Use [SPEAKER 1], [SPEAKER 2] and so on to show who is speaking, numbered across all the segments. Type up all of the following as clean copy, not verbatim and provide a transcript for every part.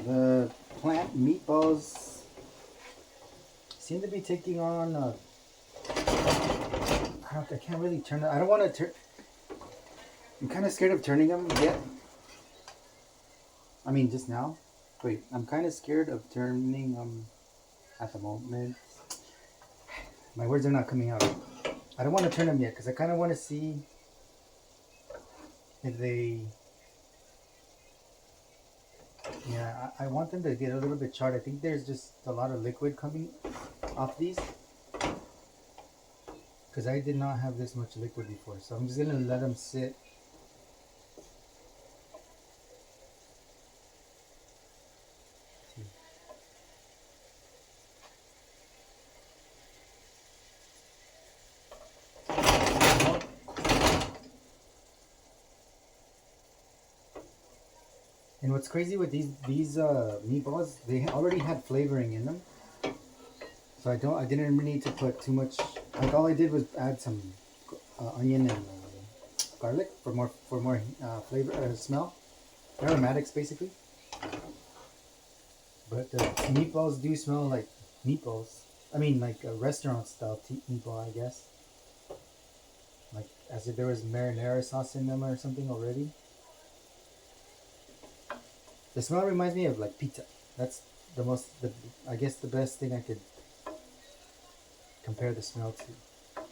[SPEAKER 1] The plant meatballs seem to be taking on. I can't really turn it. I don't want to turn. I'm kind of scared of turning them yet. I mean, just now. Wait, I'm kind of scared of turning them at the moment. My words are not coming out. I don't want to turn them yet because I kind of want to see if they. Yeah, I want them to get a little bit charred. I think there's just a lot of liquid coming off these. Because I did not have this much liquid before. So I'm just going to let them sit. And what's crazy with these meatballs, they already had flavoring in them. So I didn't really need to put too much. Like all I did was add some onion and garlic for more flavor smell, aromatics basically. But the meatballs do smell like meatballs. I mean, like a restaurant style meatball, I guess. Like as if there was marinara sauce in them or something already. The smell reminds me of like pizza. That's I guess the best thing I could compare the smell to.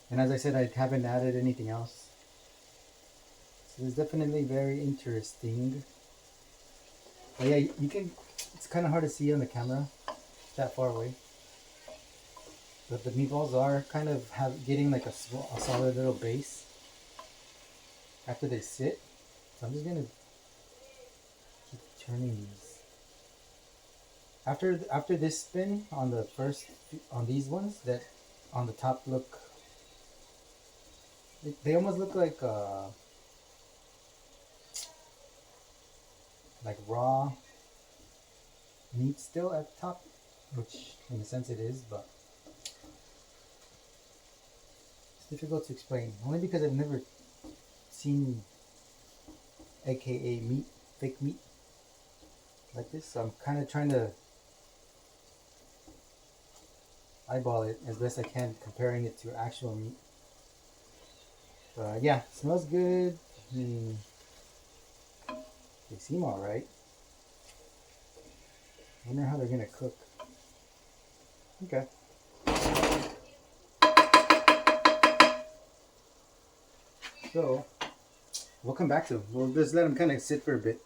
[SPEAKER 1] And as I said, I haven't added anything else. So it's definitely very interesting. But yeah, you can, it's kind of hard to see on the camera that far away. But the meatballs are kind of getting like a solid little base after they sit. So I'm just going to keep turning these. After this spin on the first, on these ones that on the top look, they almost look like raw meat still at the top, which in a sense it is, but it's difficult to explain. Only because I've never seen AKA fake meat like this. So I'm kind of trying to eyeball it as best I can, comparing it to actual meat. But yeah, smells good. They seem alright. I wonder how they're gonna cook. Okay. So we'll come back to them. We'll just let them kind of sit for a bit.